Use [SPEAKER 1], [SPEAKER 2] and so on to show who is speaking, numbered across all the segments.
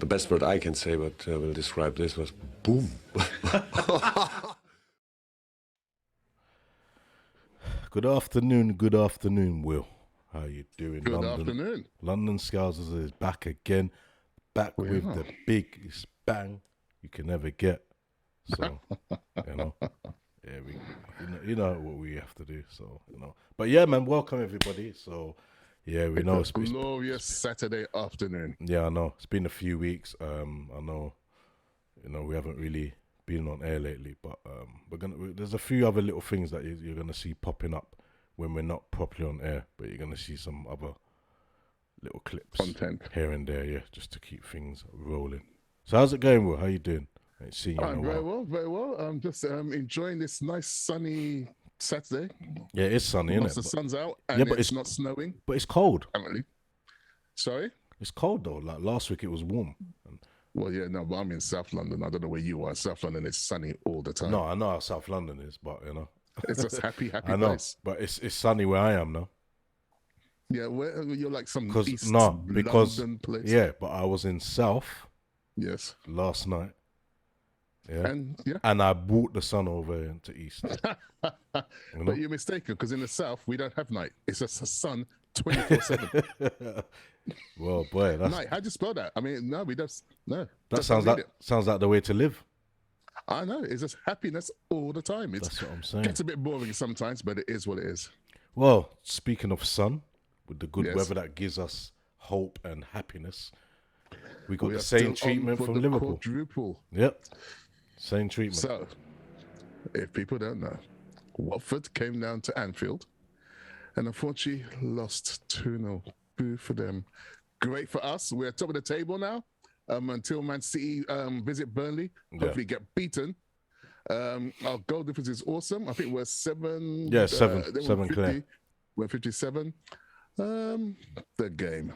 [SPEAKER 1] the best word I can say, but will describe this was boom.
[SPEAKER 2] Good afternoon, Will. How you doing?
[SPEAKER 3] Good afternoon.
[SPEAKER 2] London Scousers is back again, with the biggest bang you can ever get. So, you know what we have to do. So, but yeah, man, welcome everybody. So, yeah, we know
[SPEAKER 3] it's a glorious Saturday afternoon.
[SPEAKER 2] Yeah, I know it's been a few weeks. I know, we haven't really been on air lately, but there's a few other little things that you're gonna see popping up when we're not properly on air, but you're gonna see some other little clips,
[SPEAKER 3] content
[SPEAKER 2] here and there, yeah, just to keep things rolling. So how's it going, Will? How you doing? I ain't seen you in a while.
[SPEAKER 3] Very well. I'm just enjoying this nice sunny Saturday.
[SPEAKER 2] Yeah, it's sunny, isn't it?
[SPEAKER 3] The sun's out and
[SPEAKER 2] but
[SPEAKER 3] it's not snowing.
[SPEAKER 2] But it's cold.
[SPEAKER 3] Apparently. Sorry?
[SPEAKER 2] It's cold though. Like last week it was warm.
[SPEAKER 3] Well, yeah, no, but I'm in South London. I don't know where you are. South London is sunny all the time.
[SPEAKER 2] No, I know how South London is, but
[SPEAKER 3] it's just happy
[SPEAKER 2] I know,
[SPEAKER 3] place.
[SPEAKER 2] But it's sunny where I am now.
[SPEAKER 3] Yeah, you're like some East
[SPEAKER 2] because
[SPEAKER 3] London place.
[SPEAKER 2] Yeah, but I was in South.
[SPEAKER 3] Yes.
[SPEAKER 2] Last night. Yeah.
[SPEAKER 3] And
[SPEAKER 2] and I brought the sun over into East.
[SPEAKER 3] But you're mistaken, because in the South we don't have night. It's just a sun 24/7.
[SPEAKER 2] Well, boy, that's
[SPEAKER 3] night. How'd you spell that? I mean, no, we don't. No,
[SPEAKER 2] that sounds like the way to live.
[SPEAKER 3] I know. It's just happiness all the time.
[SPEAKER 2] That's what I'm saying.
[SPEAKER 3] Gets a bit boring sometimes, but it is what it is.
[SPEAKER 2] Well, speaking of sun, with the good weather that gives us hope and happiness, we got the same treatment from Liverpool.
[SPEAKER 3] Quadruple.
[SPEAKER 2] Yep, same treatment.
[SPEAKER 3] So, if people don't know, Watford came down to Anfield and unfortunately lost 2-0. Boo for them. Great for us. We're top of the table now. Until Man City visit Burnley, hopefully get beaten. Our goal difference is awesome. I think we're 7.
[SPEAKER 2] Yeah, 7 clear.
[SPEAKER 3] We're 57. The game,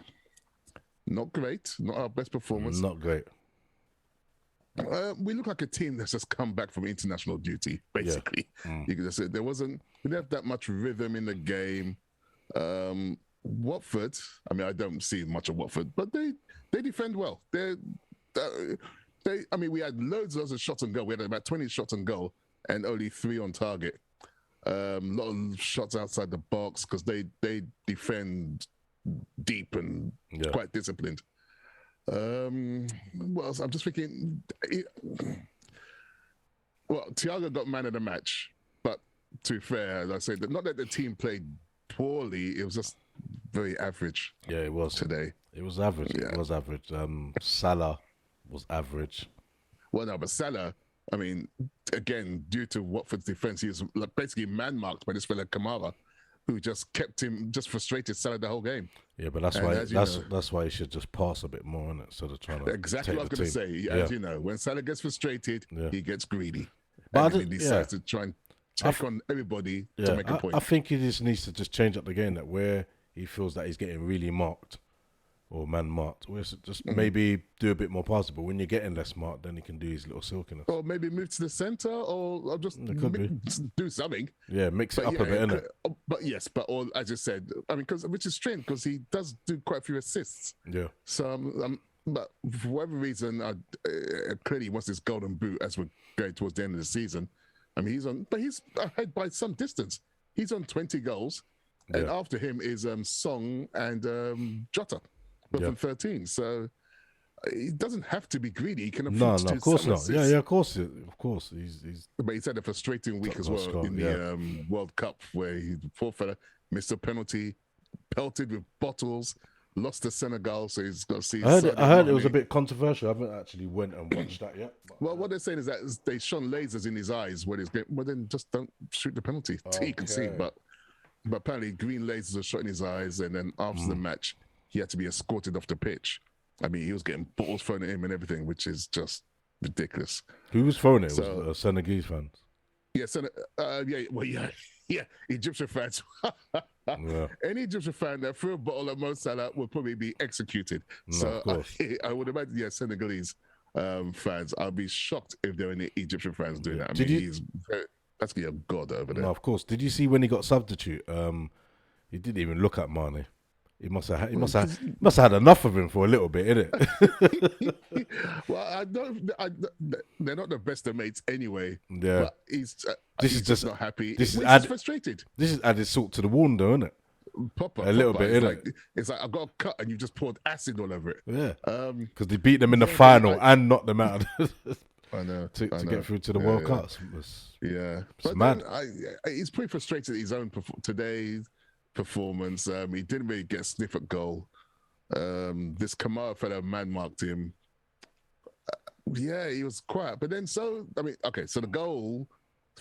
[SPEAKER 3] not great. Not our best performance.
[SPEAKER 2] Not great.
[SPEAKER 3] We look like a team that's just come back from international duty, basically. Yeah. You can just say we didn't have that much rhythm in the game. Watford, I mean, I don't see much of Watford, but they defend well. We had loads of shots on goal. We had about 20 shots on goal and only 3 on target. A lot of shots outside the box because they defend deep and quite disciplined. What else? I'm just thinking. Well, Thiago got man of the match, but to be fair, as I said, not that the team played poorly, it was just very average.
[SPEAKER 2] Yeah, it was
[SPEAKER 3] today.
[SPEAKER 2] It was average. Yeah. It was average. Salah was average.
[SPEAKER 3] Well, no, but Salah, I mean, again, due to Watford's defense, he was basically man-marked by this fella Kamara, who just kept him frustrated Salah the whole game.
[SPEAKER 2] Yeah, but that's why he should just pass a bit more on it instead of trying to
[SPEAKER 3] exactly what I was going to say. As you know, when Salah gets frustrated, he gets greedy.
[SPEAKER 2] But
[SPEAKER 3] he decides to try and take on everybody to make a point.
[SPEAKER 2] I think he just needs to change up the game, that where he feels that he's getting really marked or man-marked, just maybe do a bit more passing. But when you're getting less marked, then he can do his little silkiness.
[SPEAKER 3] Or maybe move to the centre, or just do something.
[SPEAKER 2] Yeah, mix it up a bit, innit?
[SPEAKER 3] But yes, as you said, I mean, which is strange because he does do quite a few assists.
[SPEAKER 2] Yeah.
[SPEAKER 3] So, but for whatever reason, clearly he wants this golden boot as we're going towards the end of the season. I mean, he's ahead by some distance. He's on 20 goals, and after him is Song and Jota. Both on 13, so he doesn't have to be greedy. He can afford
[SPEAKER 2] of course not. Yeah, of course. He's.
[SPEAKER 3] But he's had a frustrating week as well in the World Cup, where the poor fella missed a penalty, pelted with bottles, lost to Senegal, so he's got to see.
[SPEAKER 2] I heard it was a bit controversial. I haven't actually went and watched that yet.
[SPEAKER 3] Well, what they're saying is that they shone lasers in his eyes when he's getting. Well, then just don't shoot the penalty. You can see, but apparently green lasers were shot in his eyes, and then after the match, he had to be escorted off the pitch. I mean, he was getting balls thrown at him and everything, which is just ridiculous.
[SPEAKER 2] Who was throwing it? It was Senegalese fans.
[SPEAKER 3] Yeah, Egyptian fans. Any Egyptian fan that threw a bottle at Mo Salah would probably be executed. So I would imagine, Senegalese fans. I'll be shocked if there are any Egyptian fans doing that. I mean, he's basically a god over there.
[SPEAKER 2] No, of course. Did you see when he got substitute? He didn't even look at Mane. He must have had enough of him for a little bit, innit?
[SPEAKER 3] Well, they're not the best of mates anyway.
[SPEAKER 2] Yeah.
[SPEAKER 3] But he's just not happy.
[SPEAKER 2] This is
[SPEAKER 3] He's frustrated.
[SPEAKER 2] This is added salt to the wound, though, isn't it?
[SPEAKER 3] Proper,
[SPEAKER 2] a little bit, innit?
[SPEAKER 3] It's like I've got a cut and you just poured acid all over it.
[SPEAKER 2] Yeah. Because they beat them in the final and knocked them out.
[SPEAKER 3] I know.
[SPEAKER 2] to get through to the World Cup.
[SPEAKER 3] It's
[SPEAKER 2] mad.
[SPEAKER 3] He's pretty frustrated at his own today's performance. He didn't really get a sniff at goal. This Kamara fellow man-marked him. He was quiet. But then, so the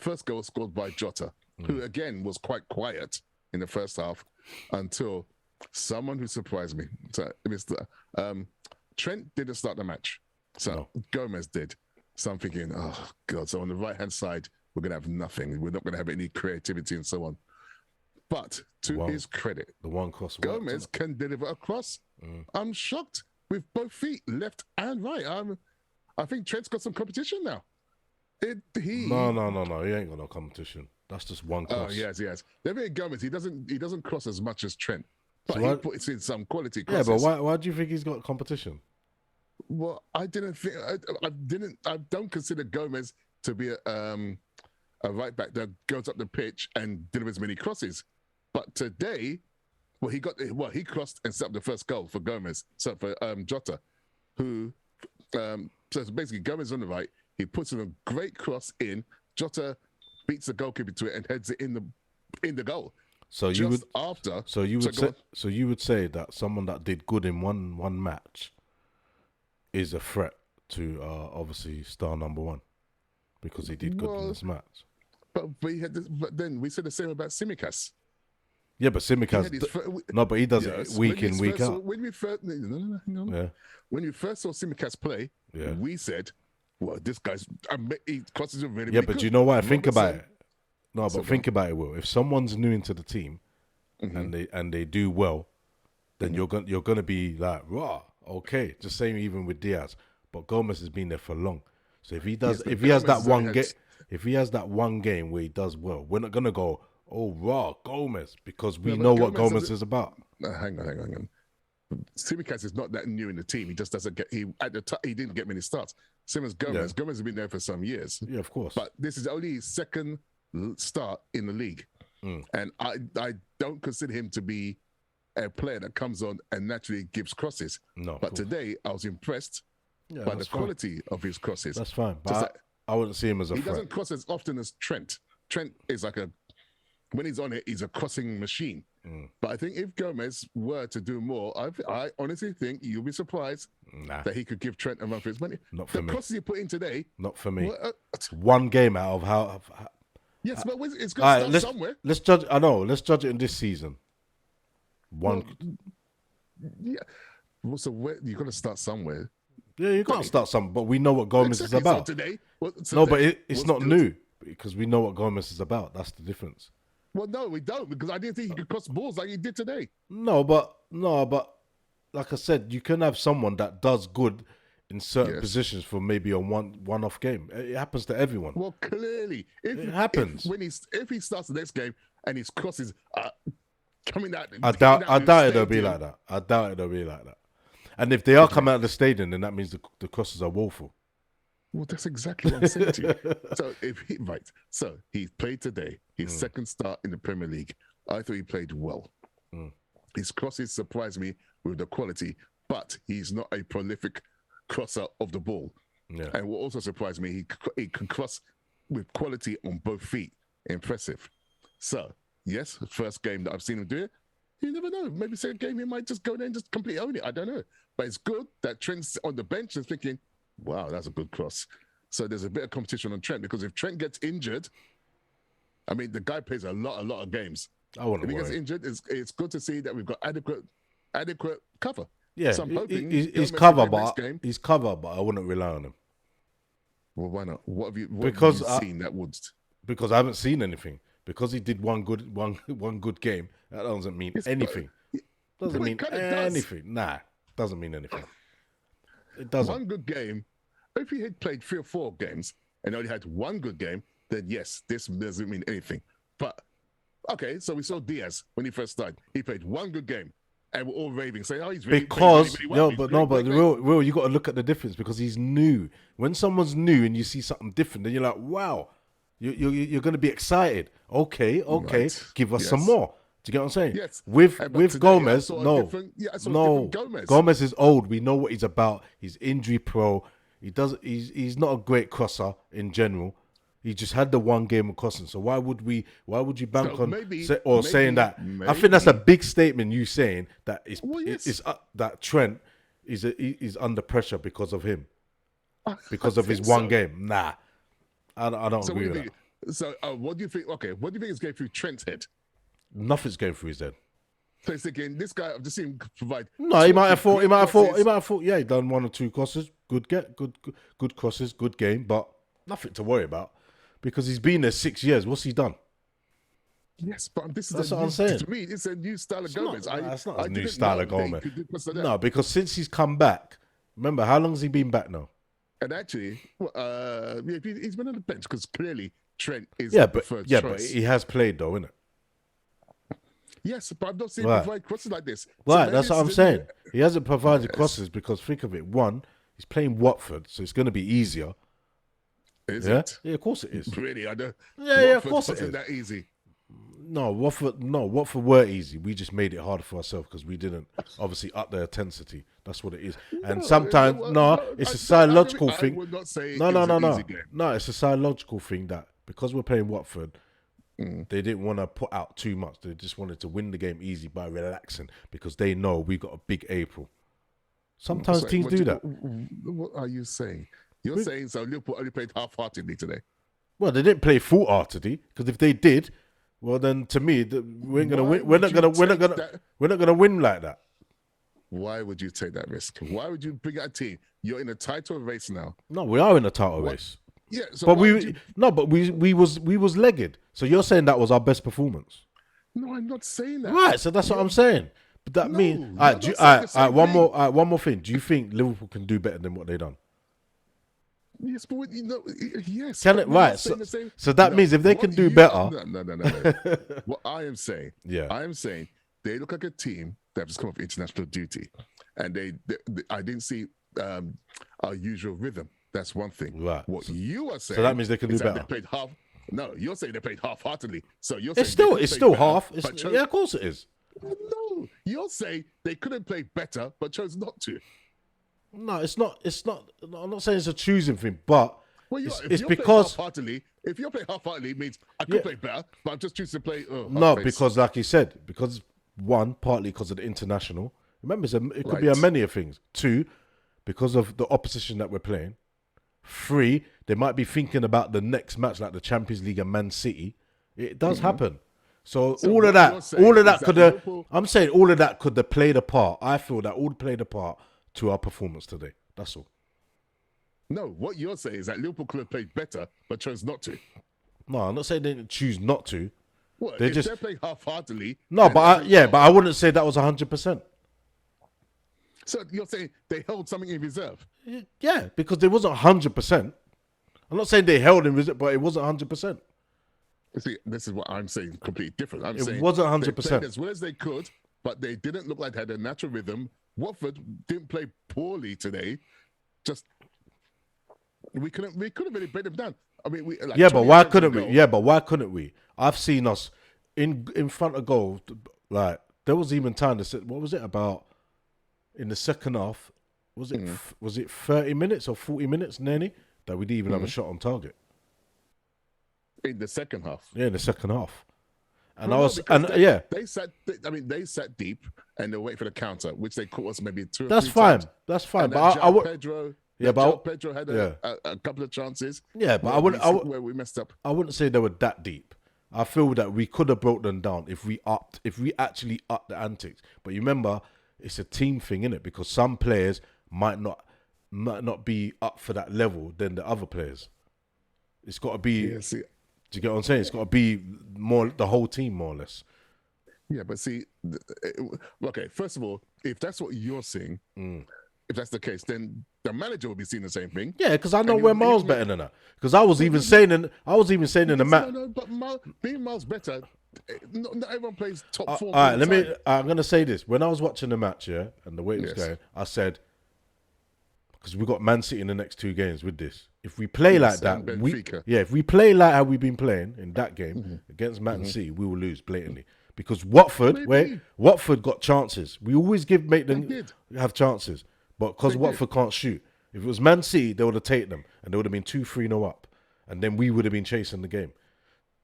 [SPEAKER 3] first goal was scored by Jota, who again was quite quiet in the first half until someone who surprised me. So, Trent didn't start the match. So Gomez did. So I'm thinking, oh, God. So on the right-hand side, we're going to have nothing. We're not going to have any creativity and so on. But to his credit,
[SPEAKER 2] the one cross
[SPEAKER 3] Gomez can deliver a cross. I'm shocked with both feet, left and right. I think Trent's got some competition now.
[SPEAKER 2] No. He ain't got no competition. That's just one cross.
[SPEAKER 3] Oh, he has. David Gomez, he doesn't cross as much as Trent, but he puts in some quality crosses.
[SPEAKER 2] Yeah, but why do you think he's got competition?
[SPEAKER 3] Well, I don't consider Gomez to be a right back that goes up the pitch and delivers many crosses. But today, he crossed and set up the first goal for Gomez. So for Jota, who so it's basically Gomez on the right. He puts in a great cross in. Jota beats the goalkeeper to it and heads it in the goal.
[SPEAKER 2] So you would say that someone that did good in one match is a threat to obviously star number one because he did good in this match.
[SPEAKER 3] But then we said the same about Tsimikas.
[SPEAKER 2] Yeah, but Tsimikas but he does it week in, week out.
[SPEAKER 3] When we first saw Tsimikas play, we said, well, this guy's he crosses a really
[SPEAKER 2] but do you know what? Think about it. No, but think about it, Will. If someone's new into the team and they do well, then you're gonna be like, raw, okay. Just same even with Diaz. But Gomez has been there for long. So if he has that one game where he does well, we're not gonna go, oh, raw Gomez, because we know what Gomez is about.
[SPEAKER 3] Hang on. Tsimikas is not that new in the team. He just doesn't get. He didn't get many starts. Same as Gomez.
[SPEAKER 2] Yeah.
[SPEAKER 3] Gomez has been there for some years.
[SPEAKER 2] Yeah, of course.
[SPEAKER 3] But this is only his second start in the league, and I don't consider him to be a player that comes on and naturally gives crosses.
[SPEAKER 2] No.
[SPEAKER 3] But today I was impressed by the quality of his crosses.
[SPEAKER 2] That's fine. But I wouldn't see him as a threat.
[SPEAKER 3] He doesn't cross as often as Trent. Trent is like when he's on it, he's a crossing machine. But I think if Gomez were to do more, I honestly think you'll be surprised that he could give Trent a run for his money.
[SPEAKER 2] Not for me.
[SPEAKER 3] The crosses he put in today.
[SPEAKER 2] Not for me. One game out of how.
[SPEAKER 3] Yes, but it's going to start somewhere.
[SPEAKER 2] Let's judge. I know. Let's judge it in this season.
[SPEAKER 3] Yeah. Well, so you're going to start somewhere.
[SPEAKER 2] Yeah, you got to start somewhere. But we know what Gomez is about.
[SPEAKER 3] So today,
[SPEAKER 2] but it's not new because we know what Gomez is about. That's the difference.
[SPEAKER 3] Well, no, we don't, because I didn't think he could cross balls like he did today.
[SPEAKER 2] No, but like I said, you can have someone that does good in certain positions for maybe a one-off game. It happens to everyone.
[SPEAKER 3] Well, clearly,
[SPEAKER 2] it happens.
[SPEAKER 3] If he starts the next game and his crosses are coming out,
[SPEAKER 2] I doubt it'll be like that. I doubt it'll be like that. And if they are coming out of the stadium, then that means the crosses are woeful.
[SPEAKER 3] Well, that's exactly what I'm saying to you. So he played today, his second start in the Premier League. I thought he played well. His crosses surprised me with the quality, but he's not a prolific crosser of the ball.
[SPEAKER 2] Yeah.
[SPEAKER 3] And what also surprised me, he can cross with quality on both feet. Impressive. So, yes, first game that I've seen him do it. You never know. Maybe second game he might just go there and just completely own it. I don't know. But it's good that Trent's on the bench and thinking, wow, that's a good cross. So there's a bit of competition on Trent, because if Trent gets injured, I mean, the guy plays a lot of games. If he gets injured, it's good to see that we've got adequate cover.
[SPEAKER 2] Yeah,
[SPEAKER 3] so I'm hoping
[SPEAKER 2] he's covered, but I wouldn't rely on him.
[SPEAKER 3] Well, why not? What have you seen that would?
[SPEAKER 2] Because I haven't seen anything. Because he did one good game, that doesn't mean anything. Doesn't mean anything. Nah, doesn't mean anything. It doesn't.
[SPEAKER 3] One good game. If he had played 3 or 4 games and only had one good game, then yes, this doesn't mean anything. But okay, so we saw Diaz when he first started. He played one good game and we're all raving, saying, "Oh, he's really
[SPEAKER 2] Because
[SPEAKER 3] playing really well."
[SPEAKER 2] but the real, you got to look at the difference because he's new. When someone's new and you see something different, then you're like, wow, you're going to be excited. Okay,
[SPEAKER 3] Right.
[SPEAKER 2] give us
[SPEAKER 3] Yes.
[SPEAKER 2] some more. Do you get what I'm saying?
[SPEAKER 3] Yes.
[SPEAKER 2] With
[SPEAKER 3] But
[SPEAKER 2] with
[SPEAKER 3] today,
[SPEAKER 2] Gomez,
[SPEAKER 3] I saw a
[SPEAKER 2] no,
[SPEAKER 3] different- I saw a
[SPEAKER 2] no.
[SPEAKER 3] different Gomez.
[SPEAKER 2] Gomez is old. We know what he's about. He's injury pro. He's not a great crosser in general. He just had the one game of crossing. So why would you bank
[SPEAKER 3] So
[SPEAKER 2] on
[SPEAKER 3] maybe-
[SPEAKER 2] saying that?
[SPEAKER 3] maybe-
[SPEAKER 2] I think that's a big statement. You saying that
[SPEAKER 3] Well, yes.
[SPEAKER 2] that Trent is under pressure because of him, because
[SPEAKER 3] I
[SPEAKER 2] of his
[SPEAKER 3] think
[SPEAKER 2] one
[SPEAKER 3] so.
[SPEAKER 2] game. Nah, I don't
[SPEAKER 3] So
[SPEAKER 2] agree
[SPEAKER 3] what do
[SPEAKER 2] with
[SPEAKER 3] you
[SPEAKER 2] that.
[SPEAKER 3] think? So what do you think? Okay, what do you think is going through Trent's head?
[SPEAKER 2] Nothing's going through his head.
[SPEAKER 3] So he's thinking, this guy, I've just seen him provide.
[SPEAKER 2] No, he might have thought. He
[SPEAKER 3] great
[SPEAKER 2] might have thought. He
[SPEAKER 3] crosses.
[SPEAKER 2] might have thought. Yeah, he done one or two crosses. Good crosses. Good game, but nothing to worry about because he's been there 6 years. What's he done?
[SPEAKER 3] Yes, but this is
[SPEAKER 2] That's
[SPEAKER 3] a
[SPEAKER 2] what
[SPEAKER 3] new,
[SPEAKER 2] I'm saying.
[SPEAKER 3] To me, it's a new style of
[SPEAKER 2] It's
[SPEAKER 3] Gomez.
[SPEAKER 2] not, it's not
[SPEAKER 3] I
[SPEAKER 2] a new
[SPEAKER 3] didn't
[SPEAKER 2] style
[SPEAKER 3] know
[SPEAKER 2] of
[SPEAKER 3] that he
[SPEAKER 2] Gomez.
[SPEAKER 3] could do crosses like that.
[SPEAKER 2] No, because since he's come back, remember how long has he been back now?
[SPEAKER 3] And actually, he's been on the bench because clearly Trent is
[SPEAKER 2] Yeah,
[SPEAKER 3] the
[SPEAKER 2] but
[SPEAKER 3] preferred
[SPEAKER 2] but
[SPEAKER 3] choice.
[SPEAKER 2] he has played though, innit?
[SPEAKER 3] Yes, but I've not seen
[SPEAKER 2] Right.
[SPEAKER 3] him provide crosses like this. So
[SPEAKER 2] Right,
[SPEAKER 3] maybe
[SPEAKER 2] that's what I'm
[SPEAKER 3] this is a new-
[SPEAKER 2] saying. He hasn't provided
[SPEAKER 3] Yes.
[SPEAKER 2] crosses because think of it. One, he's playing Watford, so it's going to be easier.
[SPEAKER 3] Is
[SPEAKER 2] Yeah,
[SPEAKER 3] it?
[SPEAKER 2] yeah, of course it is.
[SPEAKER 3] Really? I don't.
[SPEAKER 2] Yeah, of
[SPEAKER 3] Watford
[SPEAKER 2] course it
[SPEAKER 3] wasn't
[SPEAKER 2] is.
[SPEAKER 3] that easy.
[SPEAKER 2] No, Watford were easy. We just made it harder for ourselves because we didn't obviously up their intensity. That's what it is. And sometimes, it's a psychological
[SPEAKER 3] I
[SPEAKER 2] thing.
[SPEAKER 3] would not say
[SPEAKER 2] No,
[SPEAKER 3] it was an
[SPEAKER 2] no.
[SPEAKER 3] easy game.
[SPEAKER 2] No, it's a psychological thing that because we're playing Watford,
[SPEAKER 3] Mm.
[SPEAKER 2] they didn't want to put out too much. They just wanted to win the game easy by relaxing because they know we got a big April. Sometimes
[SPEAKER 3] So
[SPEAKER 2] teams
[SPEAKER 3] what
[SPEAKER 2] do
[SPEAKER 3] you-
[SPEAKER 2] that.
[SPEAKER 3] What are you saying? You're saying so Liverpool only played half-heartedly today.
[SPEAKER 2] Well, they didn't play full-heartedly because if they did, well, then to me, we ain't gonna
[SPEAKER 3] Why
[SPEAKER 2] win. We're not
[SPEAKER 3] would
[SPEAKER 2] gonna.
[SPEAKER 3] you
[SPEAKER 2] We're not
[SPEAKER 3] take
[SPEAKER 2] gonna.
[SPEAKER 3] that-
[SPEAKER 2] We're not gonna win like that.
[SPEAKER 3] Why would you take that risk? Why would you bring out a team? You're in a title race now.
[SPEAKER 2] No, we are in a title race.
[SPEAKER 3] Yeah, so
[SPEAKER 2] But
[SPEAKER 3] why would you-
[SPEAKER 2] we was legged. So you're saying that was our best performance,
[SPEAKER 3] No, I'm not saying that.
[SPEAKER 2] right? So that's what I'm saying. But that
[SPEAKER 3] No,
[SPEAKER 2] means,
[SPEAKER 3] you're not saying the same
[SPEAKER 2] one
[SPEAKER 3] thing.
[SPEAKER 2] more, one more thing. Do you think Liverpool can do better than what they done?
[SPEAKER 3] Yes, but yes.
[SPEAKER 2] Can
[SPEAKER 3] but
[SPEAKER 2] it?
[SPEAKER 3] we're not
[SPEAKER 2] Right.
[SPEAKER 3] saying the same-
[SPEAKER 2] So that
[SPEAKER 3] No,
[SPEAKER 2] means if they
[SPEAKER 3] what
[SPEAKER 2] can do
[SPEAKER 3] you-
[SPEAKER 2] better,
[SPEAKER 3] No. What I am saying,
[SPEAKER 2] Yeah.
[SPEAKER 3] I am saying they look like a team that have just come off international duty, and I didn't see our usual rhythm. That's one thing.
[SPEAKER 2] Right.
[SPEAKER 3] What you are saying?
[SPEAKER 2] so that means they can do
[SPEAKER 3] is that
[SPEAKER 2] better.
[SPEAKER 3] They played half. No, you're saying they played half-heartedly. So you're
[SPEAKER 2] It's
[SPEAKER 3] saying they
[SPEAKER 2] still
[SPEAKER 3] could play better,
[SPEAKER 2] half.
[SPEAKER 3] but chose-
[SPEAKER 2] Yeah, of course it is.
[SPEAKER 3] No, you're saying they couldn't play better, but chose not to.
[SPEAKER 2] No, it's not. It's not. I'm not saying it's a choosing thing, but
[SPEAKER 3] Well,
[SPEAKER 2] it's because
[SPEAKER 3] if you're playing half-heartedly, it means I could
[SPEAKER 2] Yeah.
[SPEAKER 3] play better, but I'm just choosing to play.
[SPEAKER 2] no,
[SPEAKER 3] half-pace.
[SPEAKER 2] because like you said, because one, partly because of the international. Remember, it could be a
[SPEAKER 3] Right.
[SPEAKER 2] many of things. Two, because of the opposition that we're playing. Three, they might be thinking about the next match, like the Champions League and Man City. It does happen. So all
[SPEAKER 3] what
[SPEAKER 2] of
[SPEAKER 3] you're
[SPEAKER 2] that,
[SPEAKER 3] saying
[SPEAKER 2] all of
[SPEAKER 3] is
[SPEAKER 2] that
[SPEAKER 3] that
[SPEAKER 2] could have.
[SPEAKER 3] Liverpool-
[SPEAKER 2] I'm saying all of that could have played a part. I feel that all played a part to our performance today. That's all.
[SPEAKER 3] No, what you're saying is that Liverpool could have played better, but chose not to.
[SPEAKER 2] No, I'm not saying they didn't choose not to.
[SPEAKER 3] Well,
[SPEAKER 2] They
[SPEAKER 3] if
[SPEAKER 2] just-
[SPEAKER 3] they're playing half-heartedly,
[SPEAKER 2] No,
[SPEAKER 3] then
[SPEAKER 2] but
[SPEAKER 3] that's-
[SPEAKER 2] but I wouldn't say that was 100%.
[SPEAKER 3] So you're saying they held something in reserve?
[SPEAKER 2] Yeah, because it wasn't 100%. I'm not saying they held in reserve, but it wasn't 100%.
[SPEAKER 3] You see, this is what I'm saying. Completely different. I'm
[SPEAKER 2] It
[SPEAKER 3] saying
[SPEAKER 2] wasn't
[SPEAKER 3] they
[SPEAKER 2] 100%.
[SPEAKER 3] played as well as they could, but they didn't look like they had a natural rhythm. Watford didn't play poorly today. Just we couldn't really break them down. I mean, like
[SPEAKER 2] Yeah, but
[SPEAKER 3] 20
[SPEAKER 2] why
[SPEAKER 3] attempts
[SPEAKER 2] couldn't
[SPEAKER 3] on
[SPEAKER 2] we?
[SPEAKER 3] goal.
[SPEAKER 2] Yeah, but why couldn't we? I've seen us in front of goal. Like there was even time to say, what was it about in the second half? Was it was it 30 minutes or 40 minutes, Nanny, that we didn't even have a shot on target?
[SPEAKER 3] in the second half.
[SPEAKER 2] Yeah, in the second half. And
[SPEAKER 3] Well,
[SPEAKER 2] I
[SPEAKER 3] no,
[SPEAKER 2] was,
[SPEAKER 3] because
[SPEAKER 2] and yeah,
[SPEAKER 3] they sat deep and they wait for the counter, which they caught us maybe two. Or
[SPEAKER 2] that's
[SPEAKER 3] three
[SPEAKER 2] fine.
[SPEAKER 3] times.
[SPEAKER 2] That's fine.
[SPEAKER 3] And
[SPEAKER 2] But
[SPEAKER 3] then
[SPEAKER 2] I would,
[SPEAKER 3] Pedro.
[SPEAKER 2] Yeah, but
[SPEAKER 3] Pedro had
[SPEAKER 2] yeah.
[SPEAKER 3] a couple of chances.
[SPEAKER 2] yeah, but
[SPEAKER 3] where we messed up.
[SPEAKER 2] I wouldn't say they were that deep. I feel that we could have brought them down if we actually upped the antics. But you remember, it's a team thing, innit? Because some players might not be up for that level than the other players. It's got to be.
[SPEAKER 3] Yeah, see,
[SPEAKER 2] Do you get what I'm saying? It's got to be more the whole team, more or less.
[SPEAKER 3] yeah, but see, okay. First of all, if that's what you're seeing, if that's the case, then the manager will be seeing the same thing.
[SPEAKER 2] Yeah, because I know
[SPEAKER 3] And
[SPEAKER 2] we're
[SPEAKER 3] you-
[SPEAKER 2] miles
[SPEAKER 3] you-
[SPEAKER 2] better than that. Because I was even saying in the match.
[SPEAKER 3] No, but being miles better not everyone plays top form.
[SPEAKER 2] All right, I'm gonna say this. When I was watching the match, and the way it was
[SPEAKER 3] Yes.
[SPEAKER 2] going, I said, because we got Man City in the next 2 games with this. If we play like that,
[SPEAKER 3] and Benfica.
[SPEAKER 2] if we play like how we've been playing in that game against Man City, we will lose blatantly. Because Watford, Watford got chances. We always make them have chances, but because Watford can't shoot. If it was Man City, they would have taken them, and they would have been 2-3-0 up, and then we would have been chasing the game.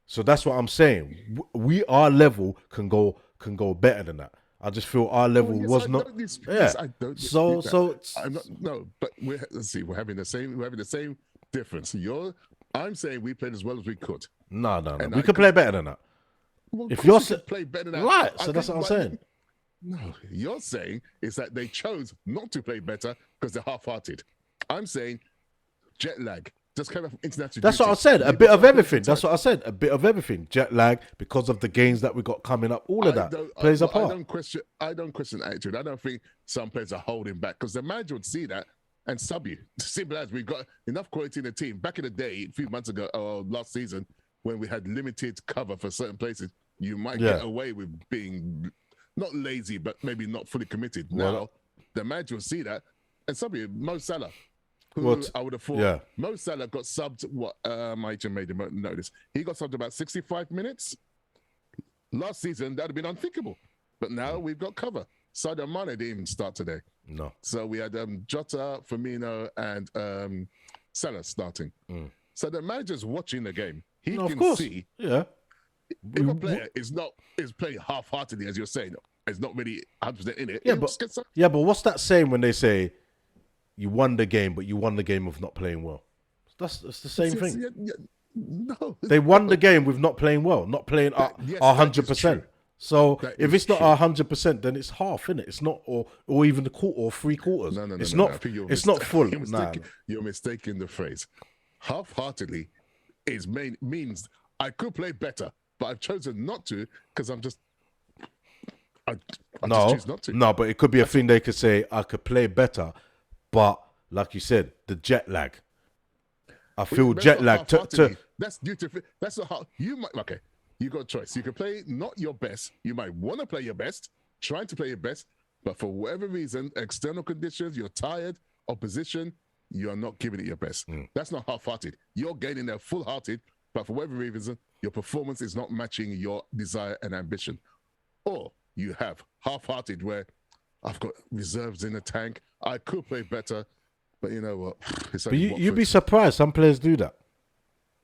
[SPEAKER 2] So that's what I'm saying. Our level can go better than that. I just feel our level was not.
[SPEAKER 3] I don't dispute that. I'm not,
[SPEAKER 2] no,
[SPEAKER 3] but let's see. We're having the same difference. I'm saying we played as well as we could.
[SPEAKER 2] No. We could play better than that.
[SPEAKER 3] Well,
[SPEAKER 2] if you're
[SPEAKER 3] play better than
[SPEAKER 2] right, so that's what I'm saying.
[SPEAKER 3] No, you're saying is that they chose not to play better because they're half-hearted. I'm saying jet lag. Just kind of international.
[SPEAKER 2] That's what I said. A bit of everything. That's what I said. A bit of everything. Jet lag because of the games that we got coming up. All of that plays a part.
[SPEAKER 3] I don't question attitude. I don't think some players are holding back because the manager would see that and sub you. Simple as we've got enough quality in the team. Back in the day, a few months ago, or last season, when we had limited cover for certain places, you might get away with being not lazy, but maybe not fully committed. Now, the manager will see that and sub you. Mo Salah. I would have thought Mo Salah got subbed. I just made him notice. He got subbed about 65 minutes. Last season, that would have been unthinkable. But now we've got cover. Sadio Mane didn't even start today.
[SPEAKER 2] No.
[SPEAKER 3] So we had Jota, Firmino, and Salah starting. So the manager's watching the game. He can see if a player is playing half-heartedly, as you're saying, is not really 100% in it.
[SPEAKER 2] But what's that saying when they say, you won the game, but you won the game of not playing well? It's the same thing.
[SPEAKER 3] No,
[SPEAKER 2] they won the game with not playing well, not playing 100%. So if it's not 100%, then it's half, innit? It's not, or even the quarter or 3/4.
[SPEAKER 3] No.
[SPEAKER 2] It's not. It's not full.
[SPEAKER 3] You're mistaking the phrase. Half-heartedly means I could play better, but I've chosen not to because I just choose not to.
[SPEAKER 2] No, but it could be a thing they could say, I could play better, but like you said, the jet lag. I feel jet lag.
[SPEAKER 3] That's due to. That's not how you might. Okay, you got a choice. You can play not your best. You might want to play your best, trying to play your best, but for whatever reason, external conditions, you're tired, opposition, you are not giving it your best. That's not half-hearted. You're getting there full-hearted, but for whatever reason, your performance is not matching your desire and ambition. Or you have half-hearted where I've got reserves in the tank. I could play better, but you know what?
[SPEAKER 2] But you'd be surprised. Some players do that.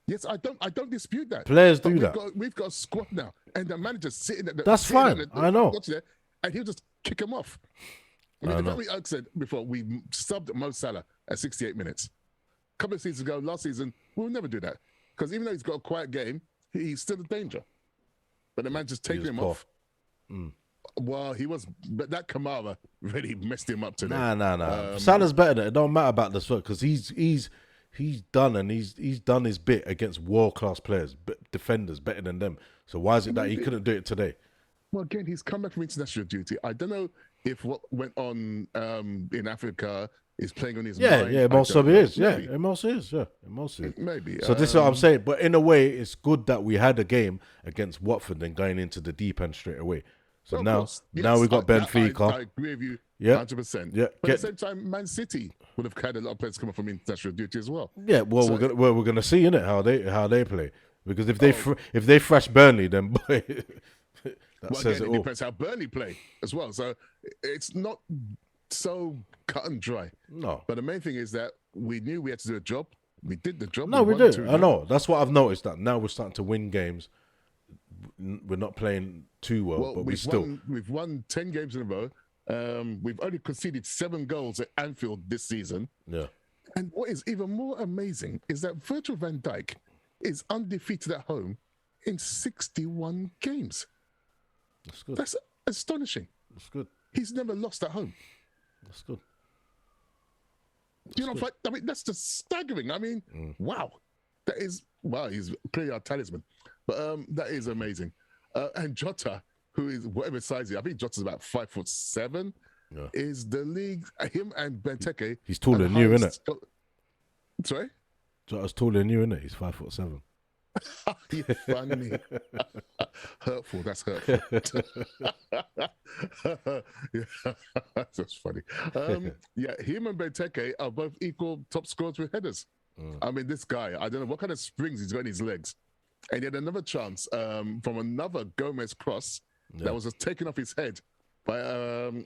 [SPEAKER 3] Yes, I don't dispute that.
[SPEAKER 2] Players do that.
[SPEAKER 3] We've got a squad now, and the manager's sitting at the.
[SPEAKER 2] That's fine. I know.
[SPEAKER 3] And he'll just kick him off. I mean, like said before, we subbed Mo Salah at 68 minutes. A couple of seasons ago, last season, we'll never do that because even though he's got a quiet game, he's still a danger. But the manager's taking him off. Well, but that Kamara really messed him up today.
[SPEAKER 2] Nah. Salah's better than it. It don't matter about this work because he's done his bit against world-class players, defenders better than them. So why is it that he couldn't do it today?
[SPEAKER 3] Well, again, he's come back from international duty. I don't know if what went on in Africa is playing on his mind.
[SPEAKER 2] Yeah, it mostly is. It mostly is.
[SPEAKER 3] Maybe.
[SPEAKER 2] So this is what I'm saying. But in a way, it's good that we had a game against Watford and going into the deep end straight away. So now we've got Benfica.
[SPEAKER 3] I agree with you 100%.
[SPEAKER 2] Yeah.
[SPEAKER 3] But at the same time, Man City would have had a lot of players coming from international duty as well.
[SPEAKER 2] Yeah, well, we're gonna see, innit, how they play. Because if they thrash Burnley, then boy, says it all.
[SPEAKER 3] It depends how Burnley play as well. So it's not so cut and dry.
[SPEAKER 2] No.
[SPEAKER 3] But the main thing is that we knew we had to do a job. We did the job.
[SPEAKER 2] No, we did. I know. That's what I've noticed, that now we're starting to win games. We're not playing too well, but
[SPEAKER 3] we've won 10 games in a row. We've only conceded 7 goals at Anfield this season.
[SPEAKER 2] Yeah.
[SPEAKER 3] And what is even more amazing is that Virgil van Dijk is undefeated at home in 61 games.
[SPEAKER 2] That's good.
[SPEAKER 3] That's astonishing.
[SPEAKER 2] That's good.
[SPEAKER 3] He's never lost at home.
[SPEAKER 2] That's good.
[SPEAKER 3] I mean, that's just staggering. I mean, wow. He's clearly our talisman. But that is amazing. And Jota, who is whatever size he is, I think Jota's about 5'7", is the league. Him and Benteke.
[SPEAKER 2] He's taller than you, isn't it?
[SPEAKER 3] Sorry?
[SPEAKER 2] Jota's taller than you, isn't it? He's 5'7".
[SPEAKER 3] You're funny. Hurtful. That's hurtful. Yeah, that's funny. Yeah, him and Benteke are both equal top scorers with headers. I mean, this guy, I don't know what kind of springs he's got in his legs. And he had another chance from another Gomez cross that was just taken off his head by,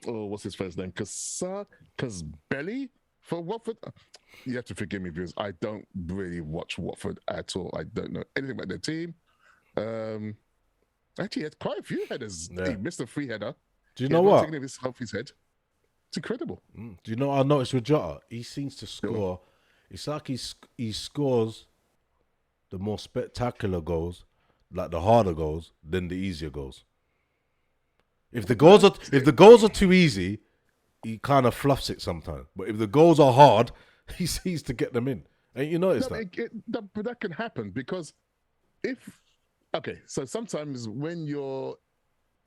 [SPEAKER 3] what's his first name? Casbelli for Watford. You have to forgive me, viewers. I don't really watch Watford at all. I don't know anything about their team. Actually, he had quite a few headers.
[SPEAKER 2] Yeah.
[SPEAKER 3] He missed a free header.
[SPEAKER 2] Do you know what?
[SPEAKER 3] Taking off his head. It's incredible.
[SPEAKER 2] Do you know what I noticed with Jota? He seems to score. It's like he scores the more spectacular goals, like the harder goals, than the easier goals. If the goals are too easy, he kind of fluffs it sometimes. But if the goals are hard, he seems to get them in. Ain't you noticed that?
[SPEAKER 3] But that can happen because so sometimes when you're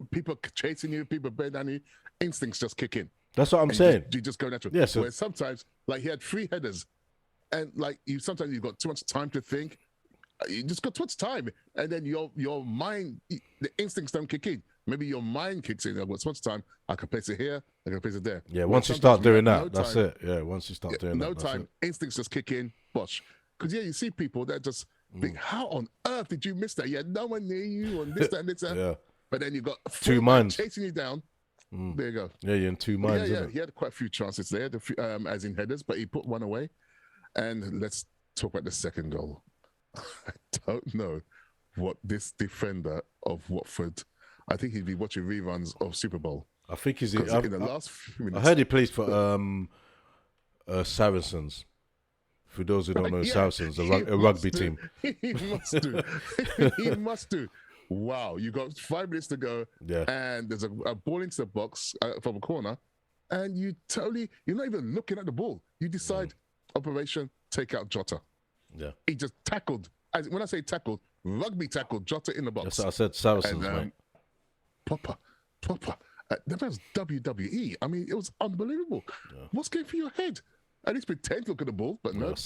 [SPEAKER 3] people chasing you, people bearing down you, instincts just kick in.
[SPEAKER 2] That's what I'm saying.
[SPEAKER 3] You just go natural.
[SPEAKER 2] Yeah, so
[SPEAKER 3] where sometimes, like he had 3 headers, and like sometimes you've got too much time to think. You just got too much time, and then your mind, the instincts don't kick in. Maybe your mind kicks in. I've got so much time. I can place it here. I can place it there.
[SPEAKER 2] Yeah, once you start doing that, that's it. Yeah, once you start doing that,
[SPEAKER 3] no time. Instincts just kick in. Bosh. Because you see people that just think, how on earth did you miss that? You had no one near you on this, that, and this, that.
[SPEAKER 2] Yeah.
[SPEAKER 3] But then you got
[SPEAKER 2] 2 minds
[SPEAKER 3] chasing you down. There you go.
[SPEAKER 2] Yeah, you're in 2 minds.
[SPEAKER 3] Yeah. He had quite a few chances there, as in headers, but he put one away. And let's talk about the second goal. I don't know what this defender of Watford. I think he'd be watching reruns of Super Bowl.
[SPEAKER 2] I think he's
[SPEAKER 3] in the last few minutes.
[SPEAKER 2] I heard he plays for Saracens. For those who don't know, Saracens, a rugby team.
[SPEAKER 3] He must do. He must do. Wow, you got 5 minutes to go, and there's a ball into the box from a corner, and you're not even looking at the ball. You decide, operation, take out Jota.
[SPEAKER 2] Yeah. He
[SPEAKER 3] just tackled. When I say tackled, rugby tackled Jota in the box.
[SPEAKER 2] That's what I said, Saracens, mate.
[SPEAKER 3] Proper. That was WWE. I mean, it was unbelievable. Yeah. What's going through your head? At least pretend to look at the ball, but nope.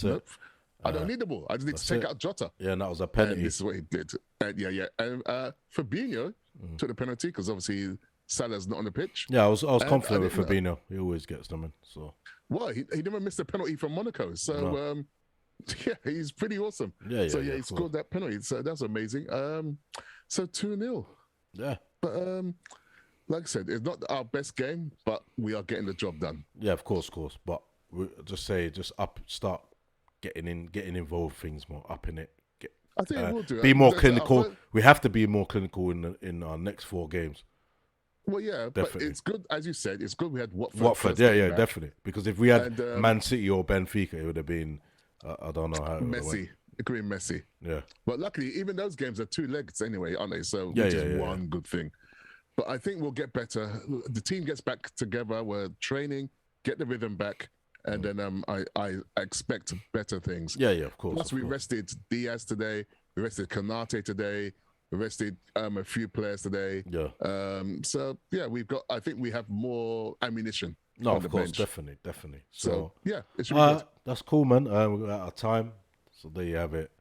[SPEAKER 3] I don't need the ball. I just need to take out Jota.
[SPEAKER 2] Yeah, and that was a penalty.
[SPEAKER 3] And this is what he did. And And Fabinho took the penalty because obviously Salah's not on the pitch.
[SPEAKER 2] Yeah, I was confident with Fabinho. He always gets them in. So.
[SPEAKER 3] Well, he never missed a penalty from Monaco. So, yeah, he's pretty awesome.
[SPEAKER 2] Yeah.
[SPEAKER 3] So, he scored that penalty. So, that's amazing. So, 2-0.
[SPEAKER 2] Yeah.
[SPEAKER 3] But, like I said, it's not our best game, but we are getting the job done.
[SPEAKER 2] Yeah, of course. But we start getting involved things more, up in it.
[SPEAKER 3] I think it will do.
[SPEAKER 2] Be more clinical. We have to be more clinical in our next 4 games.
[SPEAKER 3] Well, yeah, definitely. But it's good, as you said, it's good we had
[SPEAKER 2] Watford, yeah, definitely. Because if we had Man City or Benfica, it would have been, I don't know how it
[SPEAKER 3] messy. It could be messy.
[SPEAKER 2] Yeah.
[SPEAKER 3] But luckily, even those games are 2 legs anyway, aren't they? So, which is one good thing. But I think we'll get better. The team gets back together. We're training, get the rhythm back. And then I expect better things.
[SPEAKER 2] Yeah, of course.
[SPEAKER 3] Plus, we rested Diaz today. We rested Kanate today. We rested a few players today.
[SPEAKER 2] Yeah.
[SPEAKER 3] So yeah, I think we have more ammunition.
[SPEAKER 2] No,
[SPEAKER 3] of
[SPEAKER 2] course,
[SPEAKER 3] bench.
[SPEAKER 2] definitely.
[SPEAKER 3] So yeah, it should be good.
[SPEAKER 2] That's cool, man. We're out of time. So there you have it.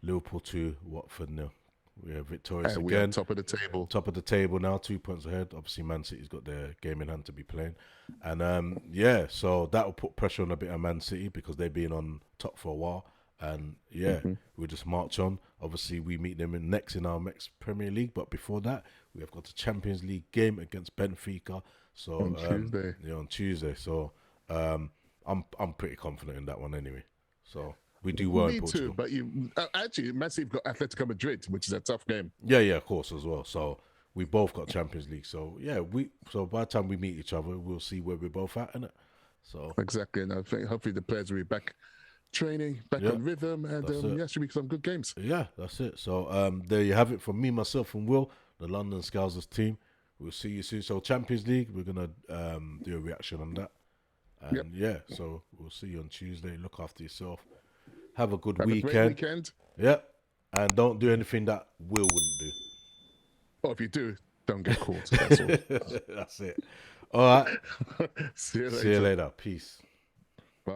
[SPEAKER 2] Liverpool 2, Watford 0. We are victorious
[SPEAKER 3] and
[SPEAKER 2] again.
[SPEAKER 3] We are top of the table.
[SPEAKER 2] Top of the table now, 2 points ahead. Obviously, Man City's got their game in hand to be playing. And so that will put pressure on a bit of Man City because they've been on top for a while. And we'll just march on. Obviously, we meet them next in our next Premier League. But before that, we have got a Champions League game against Benfica. So
[SPEAKER 3] on Tuesday.
[SPEAKER 2] Yeah, on Tuesday. So I'm pretty confident in that one anyway. So we do well in Portugal.
[SPEAKER 3] Me too, but you actually, Man City got Atletico Madrid, which is a tough game.
[SPEAKER 2] Yeah, of course as well. So we both got Champions League. So yeah, so by the time we meet each other, we'll see where we're both at, innit? So
[SPEAKER 3] exactly, and I think hopefully the players will be back training, back in rhythm, and should be some good games.
[SPEAKER 2] Yeah, that's it. So there you have it from me, myself, and Will, the London Scousers team. We'll see you soon. So Champions League, we're gonna do a reaction on that. And so we'll see you on Tuesday. Look after yourself. Have a good weekend.
[SPEAKER 3] A great weekend.
[SPEAKER 2] Yeah. And don't do anything that Will wouldn't do.
[SPEAKER 3] Well, if you do, don't get caught. That's all.
[SPEAKER 2] That's it. All right.
[SPEAKER 3] See you later.
[SPEAKER 2] See you later. Peace.
[SPEAKER 3] Bye.